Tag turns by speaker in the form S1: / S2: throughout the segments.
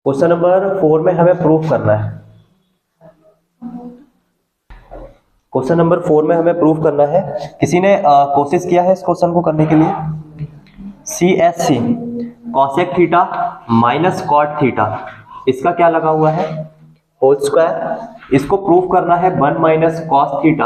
S1: Question number 4 में हमें proof करना है। क्वेश्चन नंबर 4 में हमें प्रूफ करना है। किसी ने कोशिश किया है इस क्वेश्चन को करने के लिए? CSC cosec theta minus cot theta, इसका क्या लगा हुआ है? Whole square. इसको प्रूफ करना है 1 minus cos theta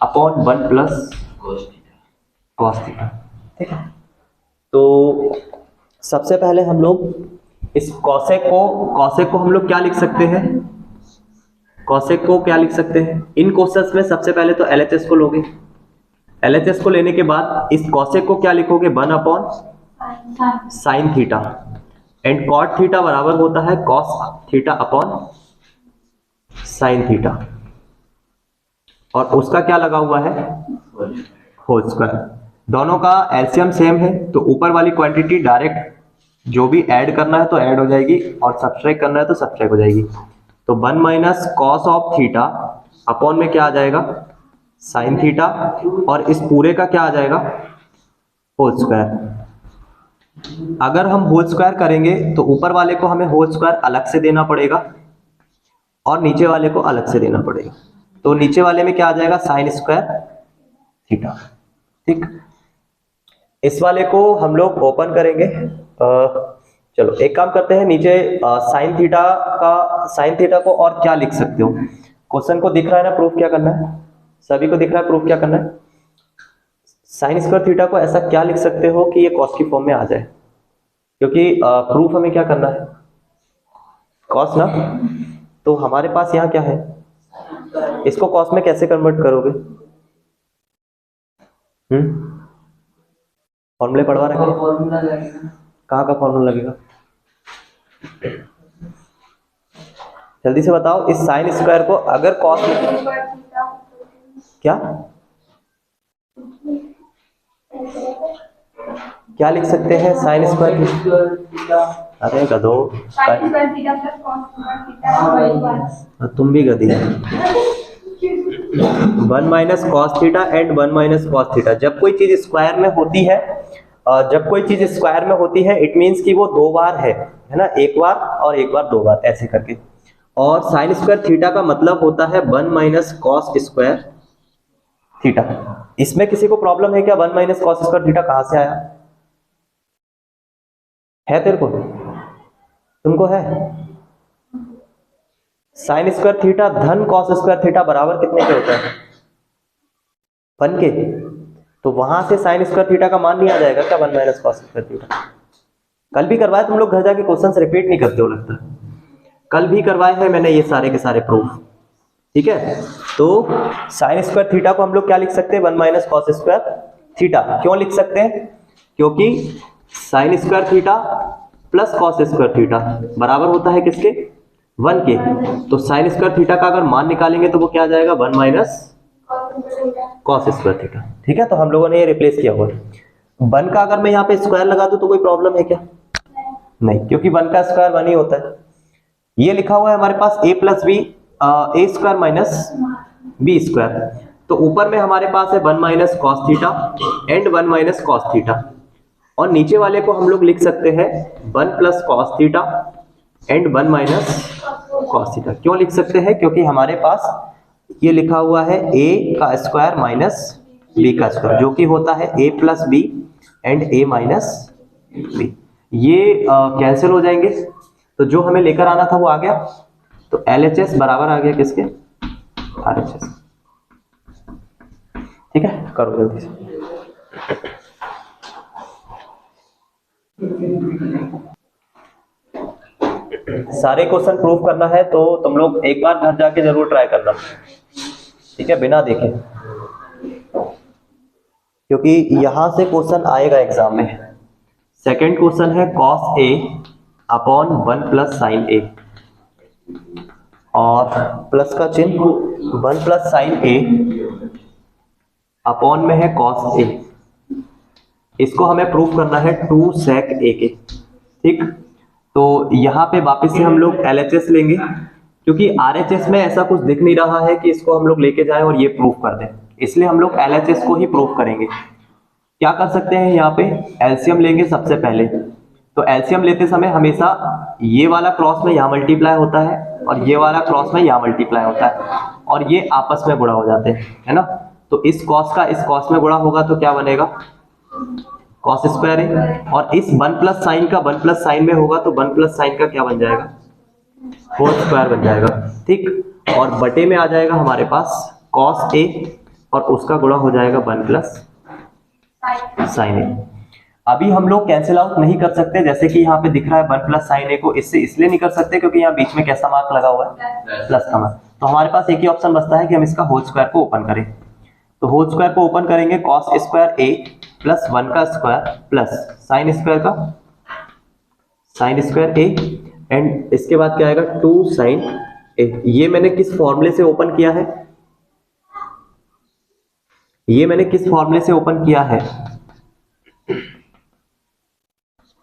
S1: upon 1 plus cos theta. ठीक है, तो सबसे पहले हम लोग इस कॉसेक को हम लोग क्या लिख सकते हैं? कॉसेक को क्या लिख सकते हैं इन क्वेश्चंस में? सबसे पहले तो LHS को लोगे। LHS को लेने के बाद इस कॉसेक को क्या लिखोगे? 1 upon sine theta, and cot theta बराबर होता है cos theta upon sine theta, और उसका क्या लगा हुआ है? Whole square. दोनों का एलसीएम सेम है, तो ऊपर वाली क्वांटिटी डायरेक्ट जो भी ऐड करना है तो ऐड हो जाएगी, और सब्सट्रैक्ट करना है तो सब्सट्रैक्ट हो जाएगी। तो 1 minus cos of theta upon में क्या आ जाएगा? साइन थीटा, और इस पूरे का क्या आ जाएगा? Whole square. अगर हम होल स्क्वायर करेंगे तो ऊपर वाले को हमें होल स्क्वायर अलग से देना पड़ेगा और नीचे वाले को अलग से देना पड़ेगा। तो नीचे वाले में क्या आ जाएगा? Sign square theta. ठीक, इस वाले को हम लोग ओपन करेंगे। चलो एक काम करते हैं, नीचे साइन थीटा को और क्या लिख सकते हो? क्वेश्चन को दिख रहा है ना प्रूफ क्या करना है? सभी को दिख रहा है प्रूफ क्या करना है? साइन स्क्वायर थीटा को ऐसा क्या लिख सकते हो कि ये कॉस की फॉर्म में आ जाए, क्योंकि प्रूफ हमें क्या करना है? कॉस ना। तो हमारे पास यहाँ क्या है? इसको कॉस में कैसे कन्वर्ट करोगे? फॉर्मूले पढ़वा रखे? कहाँ का फॉर्मूला लगेगा? जल्दी से बताओ। इस साइन स्क्वायर को अगर कॉस क्या लिख सकते हैं? Sine square. अरे गधो, तुम भी गधी। 1 minus cos theta and 1 minus cos theta. जब कोई चीज स्क्वायर में होती है, इट मींस कि वो दो बार है ना? एक बार और एक बार, दो बार, ऐसे करके। और साइन स्क्वायर थीटा का मतलब होता है 1 माइनस कॉस स्क्वायर थीटा। इसमें किसी को प्रॉब्लम है क्या? 1 माइनस कॉस स्क्वायर थीटा कहां से आया है? तेरे को, तुमको है? साइन स्क्वायर थीटा धन कॉस स्क्वायर थीटा बराबर कितने के होता है? 1 के। तो वहां से साइन स्क्वायर थीटा का मान नहीं आ जाएगा क्या? 1 माइनस कॉस स्क्वायर थीटा। कल भी करवाए तुम लोग, घर जाके क्वेश्चंस रिपीट नहीं करते हो लगता है। कल भी करवाए हैं मैंने ये सारे के सारे प्रूफ। ठीक है, तो साइन स्क्वायर थीटा को हम लोग क्या लिख सकते हैं? 1 माइनस कॉस स्क्वायर थीटा। क्यों लिख सकते हैं? क्योंकि sign square theta plus cos square theta बराबर होता है किसके? 1 के। तो साइन स्क्वायर थीटा का अगर मान निकालेंगे तो वो क्या आ जाएगा? 1 माइनस कॉस स्क्वायर थीटा। ठीक है, तो हम लोगों ने ये रिप्लेस किया हुआ है। 1 का अगर मैं यहाँ पे स्क्वायर लगा दूं तो कोई प्रॉब्लम है क्या? नहीं, क्योंकि 1 का स्क्वायर 1 ही होता है। ये लिखा हुआ है हमारे पास a plus B, A square minus B square. तो ऊपर में हमारे पास है 1 minus cos theta and 1 minus cos theta, और नीचे वाले को हम लोग लिख सकते हैं 1 plus cos theta and 1 minus cos theta. क्यों लिख सकते हैं? क्योंकि हमारे पास ये लिखा हुआ है a का स्क्वायर माइनस b का स्क्वायर, जो कि होता है a plus B and a minus B. ये कैंसिल हो जाएंगे, तो जो हमें लेकर आना था वो आ गया। तो LHS बराबर आ गया किसके? RHS। ठीक है, करो जल्दी से। सारे क्वेश्चन प्रूफ करना है तो तुम लोग एक बार घर जाके जरूर ट्राई करना, ठीक है, बिना देखे, क्योंकि यहां से क्वेश्चन आएगा एग्जाम में। सेकंड क्वेश्चन है cos A upon 1 plus sign A, और प्लस का चिन्ह 1 प्लस साइन A अपॉन में है cos A। इसको हमें प्रूफ करना है 2 sec A के। ठीक, तो यहाँ पे वापस से हम लोग LHS लेंगे, क्योंकि RHS में ऐसा कुछ दिख नहीं रहा है कि इसको हम लोग लेके जाएं और ये प्रूफ कर दें, इसलिए हम लोग LHS को ही प्रूफ करेंगे। क्या कर सकते हैं? यहाँ पे एलसीएम लेंगे सबसे पहले, तो एलसीएम लेते समय हमेशा ये वाला क्रॉस में यहाँ मल्टीप्लाई होता है और ये वाला क्रॉस में यहाँ मल्टीप्लाई होता है और ये आपस में गुणा हो जाते हैं, है ना। तो इस कॉस का इस कॉस में गुणा होगा तो क्या बनेगा, कॉस स्क्वायर है। और इस 1 प्लस साइन का 1 प्लस साइन में होगा तो 1 प्लस साइन का क्या बन जाएगा, होल स्क्वायर बन जाएगा, ठीक। और बटे में आ जाएगा हमारे पास कॉस ए और उसका गुणा हो जाएगा 1 प्लस साइन ए। अभी हम लोग कैंसिल आउट नहीं कर सकते, जैसे कि यहाँ पे दिख रहा है 1 प्लस साइन ए को, इससे इसलिए नहीं कर सकते क्योंकि यहाँ बीच में कैसा मार्क लगा हुआ है, प्लस का मार्क। तो हमारे पास एक ही ऑप्शन बचता है कि हम इसका होल स्क्वायर को ओपन करें। तो होल स्क्वायर को ओपन करेंगे, कॉस स्क्वायर ए प्लस 1 का स्क्वायर प्लस साइन स्क्वायर का साइन स्क्वायर ए एंड इसके बाद क्या आएगा 2 साइन ए। ये मैंने किस फॉर्मूले से ओपन किया है, ये मैंने किस फॉर्मूले से ओपन किया है।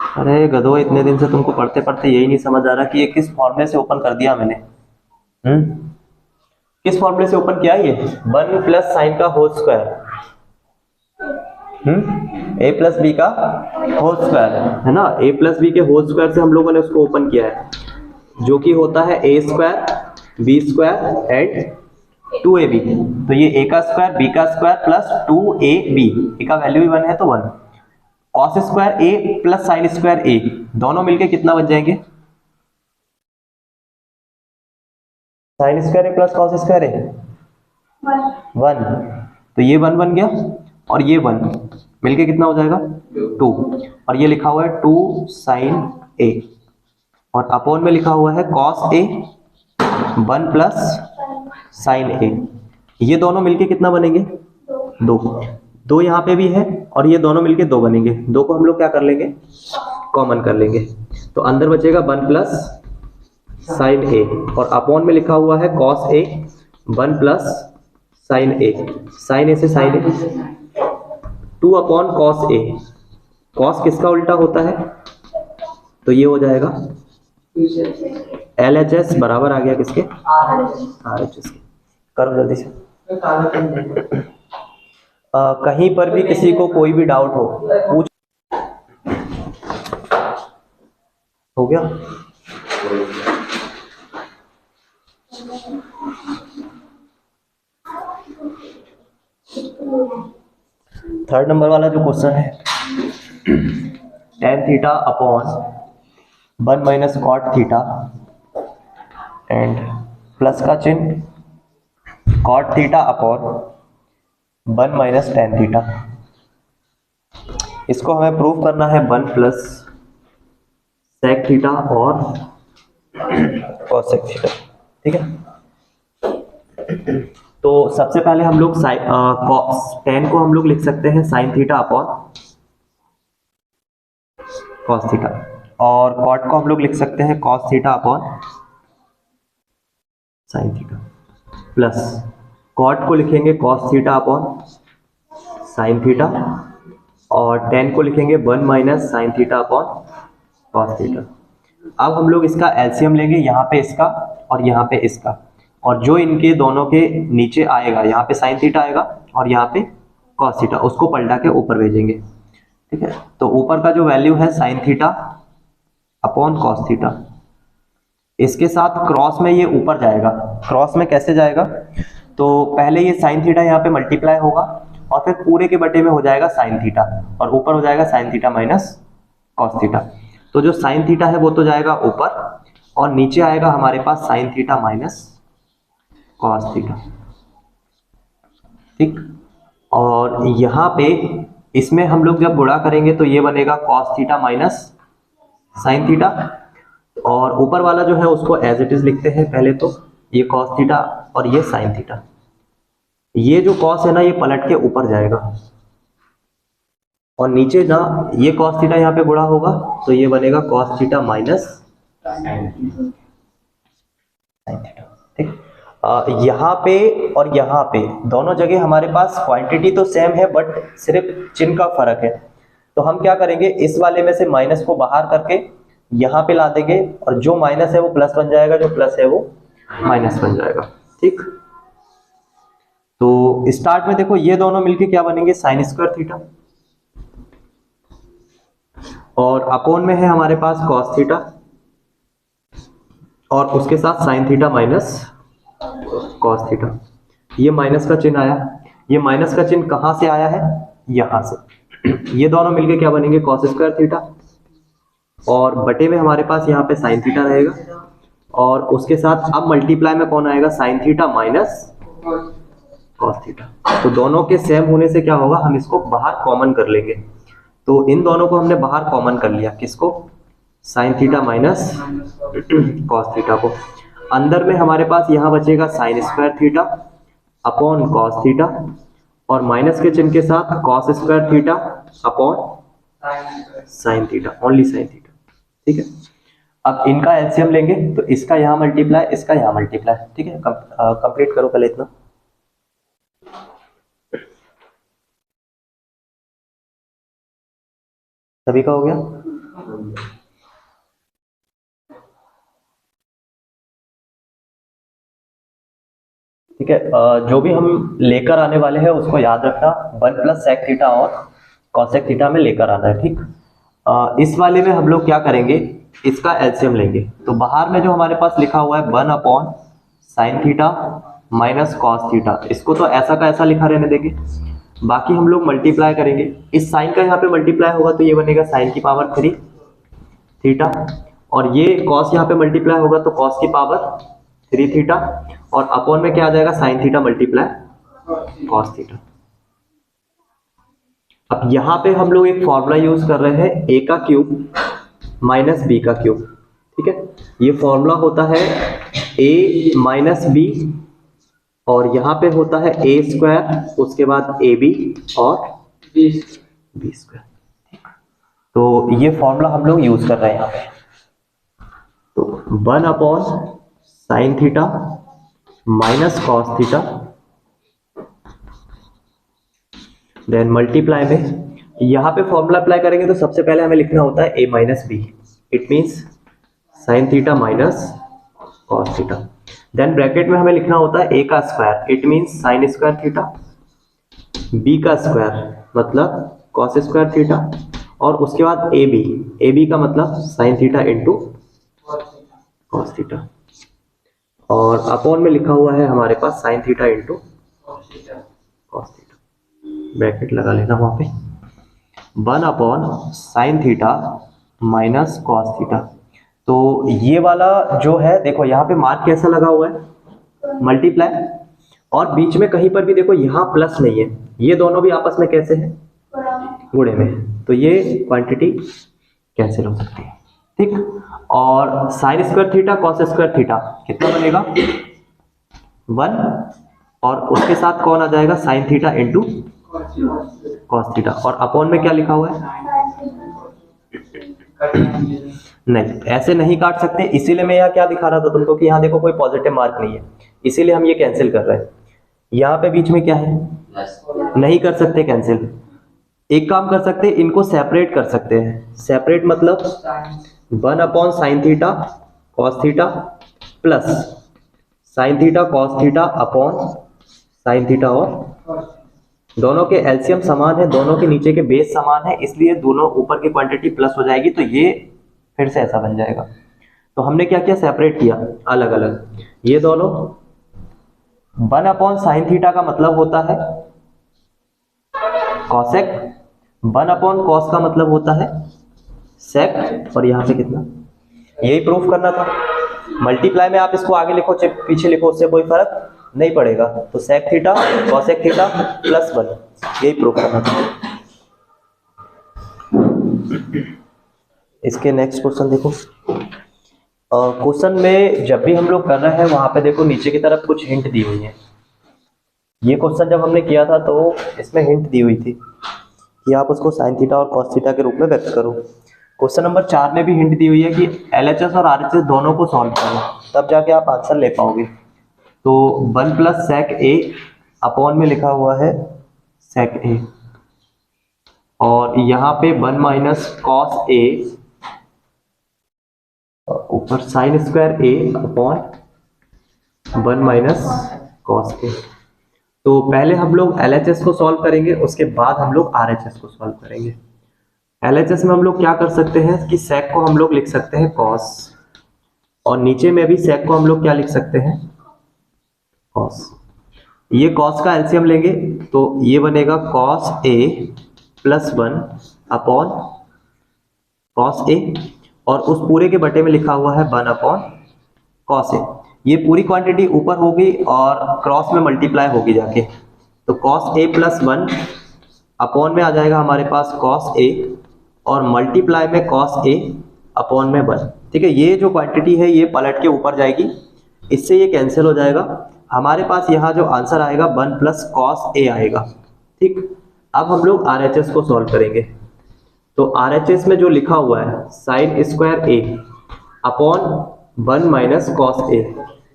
S1: अरे गधो, इतने दिन से तुमको पढ़ते पढ़ते यही नहीं समझ आ रहा कि ये किस फॉर्मूले से ओपन कर दिया मैंने। किस फॉर्मूले से ओपन किया ये 1 प्लस साइन का whole square, A plus B का होल स्क्वायर है ना। ए प्लस बी के होल स्क्वायर से हम लोगों ने उसको ओपन किया है, जो कि होता है A square B square and 2ab। तो ये ए का स्क्वायर बी का स्क्वायर प्लस 2ab, ए का वैल्यू भी 1 है तो 1। Cos square A plus sine square A दोनों मिलके कितना बन जाएंगे, sine square A plus cos square A 1। तो ये 1 बन गया और ये 1 मिलके कितना हो जाएगा 2। और ये लिखा हुआ है 2 साइन ए और अपॉन में लिखा हुआ है कॉस ए 1 प्लस साइन ए। ये दोनों मिलके कितना बनेंगे 2। 2 यहाँ पे भी है और ये दोनों मिलके 2 बनेंगे। 2 को हम लोग क्या कर लेंगे, कॉमन कर लेंगे। तो अंदर बचेगा 1 प्लस साइन ए और अपॉन में लिखा हुआ है cos A 1 plus sign A. Sign ए से sign A 2 upon cos A. Cos किसका उल्टा होता है, तो ये हो जाएगा LHS बराबर आ गया किसके, RHS के। करो जल्दी से। कहीं पर भी किसी को कोई भी डाउट हो पूछ। हो गया। थर्ड नंबर वाला जो क्वेश्चन है, tan theta upon 1 minus cot theta and plus का चिन्ह cot theta upon 1 minus tan theta. इसको हमें प्रूव करना है 1 प्लस सेक थीटा और कॉसेक थीटा, ठीक है। तो सबसे पहले हम लोग tan को हम लोग लिख सकते हैं sine theta upon cos theta और कॉट को हम लोग लिख सकते हैं cos theta upon sine theta plus cot को लिखेंगे cos theta upon sine theta और tan को लिखेंगे 1 minus sine theta upon cos theta. अब हम लोग इसका एलसीएम लेंगे, यहाँ पे इसका और यहाँ पे इसका, और जो इनके दोनों के नीचे आएगा, यहाँ पे साइन थीटा आएगा और यहाँ पे कॉस थीटा, उसको पलटा के ऊपर भेजेंगे, ठीक है। तो ऊपर का जो वैल्यू है sign theta upon cos theta, इसके साथ क्रॉस में ये ऊपर जाएगा। क्रॉस में कैसे जाएगा, तो पहले ये साइन थीटा यहाँ पे मल्टीप्लाई होगा और फिर पूरे के बटे में हो जाएगा साइन थीटा और ऊपर हो जाएगा sign theta minus cos theta. तो जो साइन थीटा है वो तो जाएगा ऊपर और नीचे आएगा हमारे पास sine theta minus cos theta, ठीक। और यहाँ पे इसमें हम लोग जब गुणा करेंगे तो ये बनेगा cos theta minus sine theta और ऊपर वाला जो है उसको एज इट इज लिखते हैं पहले। तो ये कॉस थीटा और ये साइन थीटा, ये जो कॉस है ना ये पलट के ऊपर जाएगा और नीचे ना ये कॉस थीटा यहाँ पे गुणा होगा तो ये बनेगा cos theta minus sine theta, ठीक। यहाँ पे और यहाँ पे दोनों जगह हमारे पास क्वांटिटी तो सेम है बट सिर्फ चिन्ह का फर्क है। तो हम क्या करेंगे, इस वाले में से माइनस को बाहर करके यहाँ पे ला देंगे और जो माइनस है वो प्लस बन जाएगा, जो प्लस है वो माइनस बन जाएगा, ठीक। तो स्टार्ट में देखो ये दोनों मिलके क्या बनेंगे, साइन स्क्वायर थीटा। और अपॉन में है हमारे पास कॉस थीटा और उसके साथ sign theta minus cos theta. ये माइनस का चिन्ह आया, ये माइनस का चिन्ह कहां से आया है, यहां से। ये दोनों मिलके क्या बनेंगे, कॉस स्क्वायर थीटा, और बटे में हमारे पास यहाँ पे साइन थीटा रहेगा, और उसके साथ अब मल्टीप्लाई में कौन आएगा, sign theta minus cos theta. तो दोनों के सेम होने से क्या होगा, हम इसको बाहर कॉमन कर लेंगे। तो इन दोनों को हमने बाहर कॉमन कर लिया, किसको, sign theta minus cos theta को। अंदर में हमारे पास यहाँ बचेगा sign square theta upon cos theta, और माइनस के चिन्ह के साथ cos square theta upon sine theta, only sine theta. ठीक है, अब इनका एलसीएम लेंगे तो इसका यहाँ मल्टीप्लाई, इसका यहाँ मल्टीप्लाई। ठीक है, कंप्लीट करो पहले इतना। सभी का हो गया? ठीक है, जो भी हम लेकर आने वाले हैं उसको याद रखना, 1 प्लस सेक थीटा और कॉसेक थीटा में लेकर आना है। ठीक, इस वाले में हम लोग क्या करेंगे, इसका एलसीएम लेंगे। तो बाहर में जो हमारे पास लिखा हुआ है 1 upon sine theta minus cos theta, इसको तो ऐसा का ऐसा लिखा रहने देंगे। बाकी हम लोग मल्टीप्लाई करेंगे, इस साइन का यहाँ पे मल्टीप्लाई होगा तो ये बनेगा साइन की पावर 3 थीटा, और ये कॉस यहाँ पे मल्टीप्लाई होगा तो कॉस की पावर 3 थीटा, और अपॉन में क्या आ जाएगा, sine theta multiply cos theta. अब यहाँ पे हम लोग एक फॉर्मूला यूज कर रहे हैं, ए का क्यूब माइनस बी का क्यूब। ठीक है, ये फॉर्मूला होता है ए माइनस बी, और यहाँ पे होता है ए स्क्वायर, उसके बाद ए बी और बी स्क्वायर। तो ये फॉर्मूला हम लोग यूज कर रहे हैं यहाँ पे। तो 1 upon sine theta minus cos theta, then multiply में यहाँ पे फॉर्मूला अप्लाई करेंगे तो सबसे पहले हमें लिखना होता है a minus B, it means sine theta minus cos theta. Then bracket में हमें लिखना होता है a का square, it means sine square theta, b का स्क्वायर मतलब कॉस स्क्वायर थीटा, और उसके बाद ए बी का मतलब sine theta into cos theta, और अपॉन में लिखा हुआ है हमारे पास sine theta into cos theta. Bracket लगा लेना वहां पे, 1 upon sine theta minus cos theta. तो ये वाला जो है देखो यहाँ पे मार्क कैसा लगा हुआ है, मल्टीप्लाई, और बीच में कहीं पर भी देखो यहाँ प्लस नहीं है, ये दोनों भी आपस में कैसे हैं, गुणे में, तो ये क्वांटिटी कैंसिल हो सकती है। ठीक, और sign square theta cos square theta कितना बनेगा, 1, और उसके साथ कौन आ जाएगा, sign theta into cos theta, और अपॉन में क्या लिखा हुआ है, नहीं ऐसे नहीं काट सकते, इसीलिए मैं यहाँ क्या दिखा रहा था तुमको कि यहाँ देखो कोई पॉजिटिव मार्क नहीं है, इसीलिए हम ये कैंसिल कर रहे हैं। यहाँ पे बीच में क्या है, नहीं कर सकते कैंसिल। एक काम कर सकते हैं, इनको सेपरेट कर सकते हैं। सेपरेट मतलब 1 upon sine theta cos theta plus sine theta cos theta upon sine theta, और दोनों के एलसीएम समान है, दोनों के नीचे के बेस समान है, इसलिए दोनों ऊपर की क्वांटिटी प्लस हो जाएगी, तो ये फिर से ऐसा बन जाएगा। तो हमने क्या किया, सेपरेट किया अलग अलग। ये दोनों 1 अपॉन साइन थीटा का मतलब होता है कॉसेक, 1 अपॉन कॉस का मतलब होता है सेक, और यहां से कितना, यही प्रूफ करना था। मल्टीप्लाई में आप इसको आगे लिखो चाहे पीछे लिखो, उससे कोई फर्क नहीं पड़ेगा। तो sec theta cosec theta plus 1, यही प्रूफ करना था। इसके नेक्स्ट क्वेश्चन देखो। क्वेश्चन में जब भी हम लोग कर रहे हैं वहां पे देखो नीचे की तरफ कुछ हिंट दी हुई है। ये क्वेश्चन जब हमने किया था तो इसमें हिंट दी हुई थी कि आप उसको साइन थीटा और कॉस थीटा के रूप में व्यक्त करो। क्वेश्चन नंबर 4 में भी हिंट दी हुई है कि LHS और RHS दोनों को सॉल्व करो, तब जाके आप आंसर ले पाओगे। तो 1 प्लस सेक ए अपॉन में लिखा हुआ है सेक ए, और यहाँ पे 1 माइनस कॉस ए ऊपर sign square A upon 1 minus cos A. तो पहले हम लोग LHS को सॉल्व करेंगे, उसके बाद हम लोग RHS को सॉल्व करेंगे। LHS में हम लोग क्या कर सकते हैं कि sec को हम लोग लिख सकते हैं cos, और नीचे में भी sec को हम लोग क्या लिख सकते हैं cos। ये cos का एलसीएम लेंगे तो ये बनेगा cos a plus 1 upon cos a, और उस पूरे के बटे में लिखा हुआ है 1 अपॉन cos a। ये पूरी क्वांटिटी ऊपर होगी और क्रॉस में मल्टीप्लाई होगी जाके, तो cos a प्लस 1 अपॉन में आ जाएगा हमारे पास cos a, और मल्टीप्लाई में cos a अपॉन में 1। ठीक है, ये जो क्वांटिटी है ये पलट के ऊपर जाएगी, इससे ये कैंसिल हो जाएगा। हमारे पास यहाँ जो आंसर आएगा 1 प्लस cos a आएगा। ठीक, अब हम लोग RHS को सॉल्व करेंगे। तो RHS में जो लिखा हुआ है sine square a upon 1 minus cos a,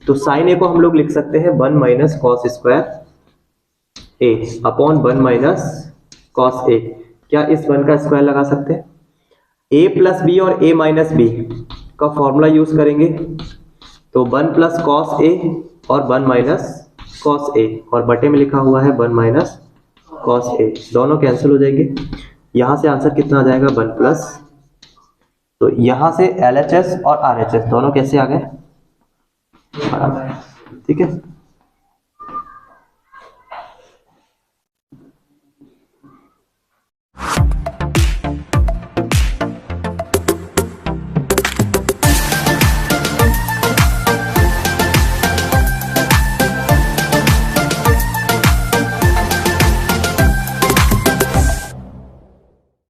S1: तो साइन a को हम लोग लिख सकते हैं 1 minus cos square a upon 1 minus cos a। क्या इस 1 का स्क्वायर लगा सकते हैं? a प्लस बी और a माइनस बी का फॉर्मूला यूज करेंगे, तो 1 प्लस कॉस a और 1 माइनस कॉस a, और बटे में लिखा हुआ है 1 माइनस कॉस a, दोनों कैंसिल हो जाएंगे। यहां से आंसर कितना आ जाएगा 1 प्लस, तो यहां से LHS और RHS दोनों कैसे आ गए? ठीक है।